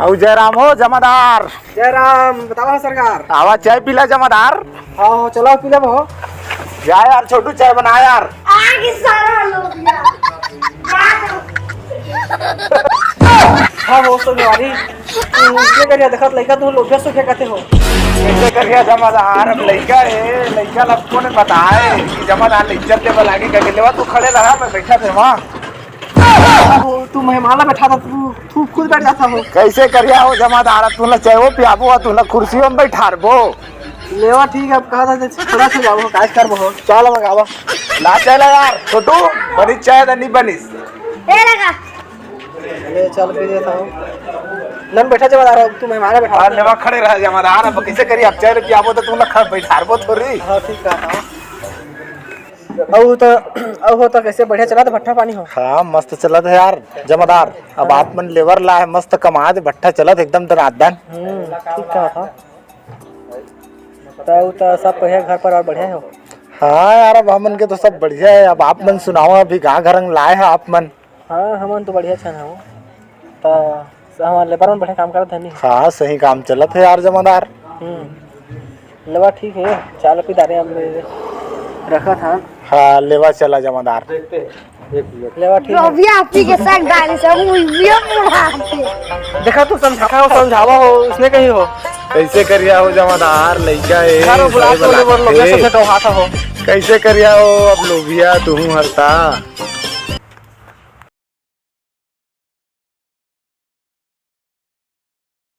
और जयराम हो जमादार। जयराम बताओ सरकार। आवा चाय पीला जमादार। हाँ चलो पी ले हो। जा यार छोटू चाय बना यार। आगे सारा लोग हाँ हो तो जवानी इसलिए करिए देखत लड़का तुम लोग से क्या कहते हो। कैसे करिए जमादार। अब लड़का है लड़का सबको ने बताए कि जमादार इज्जत देवल आगे कर लेवा। तू खड़े रहा मैं बैठा थे वहाँ। तू मेहमान बैठा था तू खुद बैठ जाता हो। कैसे करिया हो जमादार। तू ना चाय वो पियाबो तू ना कुर्सियों में बैठारबो। लेवा ठीक है अब कहा था थोड़ा सा जाओ काज कर बो चल मंगावा ला चाय ला यार छोटू। बनी चाय नहीं बनिस ए लगा ले चल पी देता हूँ। नन बैठा जमादार तू मेहमान बैठा। और लेवा खड़े रह जमादार। अब कैसे करिए अब चाय पियाबो तो तू ना खड़ बैठारबो थोड़ी। हाँ ठीक है। अब तो कैसे बढ़िया चला तो भट्ठा पानी हो। हाँ मस्त चलत है यार जमादार। अब आप मन लेवर ला है मस्त कमा दे भट्ठा चलत एकदम दनादन। ठीक कहा था। तो सब बढ़िया घर पर और बढ़िया हो। हाँ यार अब हमन के तो सब बढ़िया है। अब आप मन सुनाओ अभी कहाँ घर लाए हैं आप मन। हाँ हमन तो बढ़िया छन हो तो हमारे लेबर में बढ़िया काम करत है नहीं। हाँ सही काम चलत है यार जमादार। लेबर ठीक है चाल पी दारे हमने रखा था। हाँ लेवा चला जमादार। लेबर ठीक है। अभी आपकी के साथ डाले सब मूवियां बनाते। देखा तू समझावा हो उसने कहीं हो। कैसे करिया हो जमादार लड़का है। बुला तो लेबर लोग सबसे तो हाथ हो। कैसे करिया हो अब लोभिया तू हरता।